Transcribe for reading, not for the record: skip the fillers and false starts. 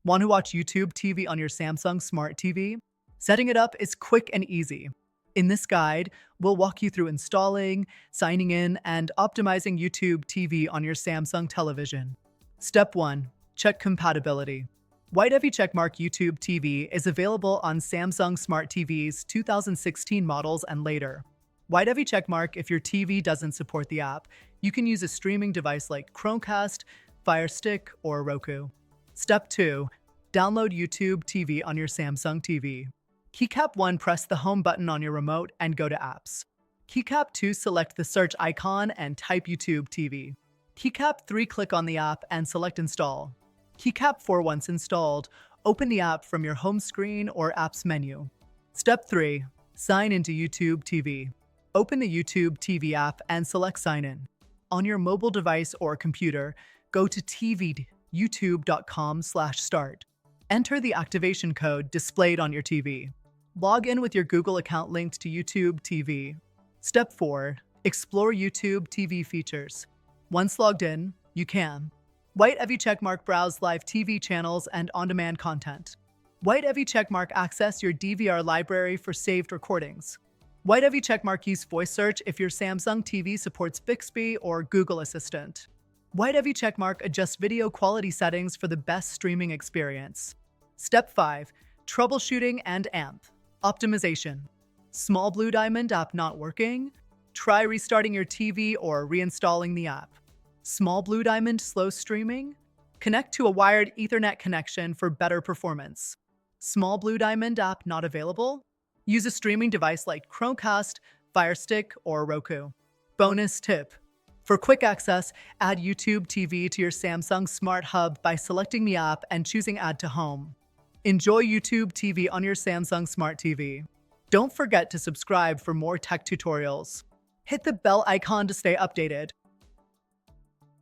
Want to watch YouTube TV on your Samsung Smart TV? Setting it up is quick and easy. In this guide, we'll walk you through installing, signing in, and optimizing YouTube TV on your Samsung television. Step 1. Check compatibility. White heavy checkmark YouTube TV is available on Samsung Smart TVs 2016 models and later. White heavy checkmark if your TV doesn't support the app. You can use a streaming device like Chromecast, Fire Stick, or Roku. Step 2. Download YouTube TV on your Samsung TV. Keycap 1. Press the home button on your remote and go to Apps. Keycap 2. Select the search icon and type YouTube TV. Keycap 3. Click on the app and select Install. Keycap 4. Once installed, open the app from your home screen or Apps menu. Step 3. Sign into YouTube TV. Open the YouTube TV app and select Sign In. On your mobile device or computer, go to youtube.com/start. Enter the activation code displayed on your TV. Log in with your Google account linked to YouTube TV. Step 4. Explore YouTube TV features. Once logged in, you can white heavy checkmark browse live TV channels and on-demand content. White heavy checkmark access your DVR library for saved recordings. White heavy checkmark use voice search if your Samsung TV supports Bixby or Google Assistant. White heavy checkmark adjust video quality settings for the best streaming experience. Step 5. Troubleshooting and AMP optimization. Small blue diamond app not working? Try restarting your TV or reinstalling the app. Small blue diamond slow streaming? Connect to a wired Ethernet connection for better performance. Small blue diamond app not available? Use a streaming device like Chromecast, Fire Stick, or Roku. Bonus tip. For quick access, add YouTube TV to your Samsung Smart Hub by selecting the app and choosing Add to Home. Enjoy YouTube TV on your Samsung Smart TV. Don't forget to subscribe for more tech tutorials. Hit the bell icon to stay updated.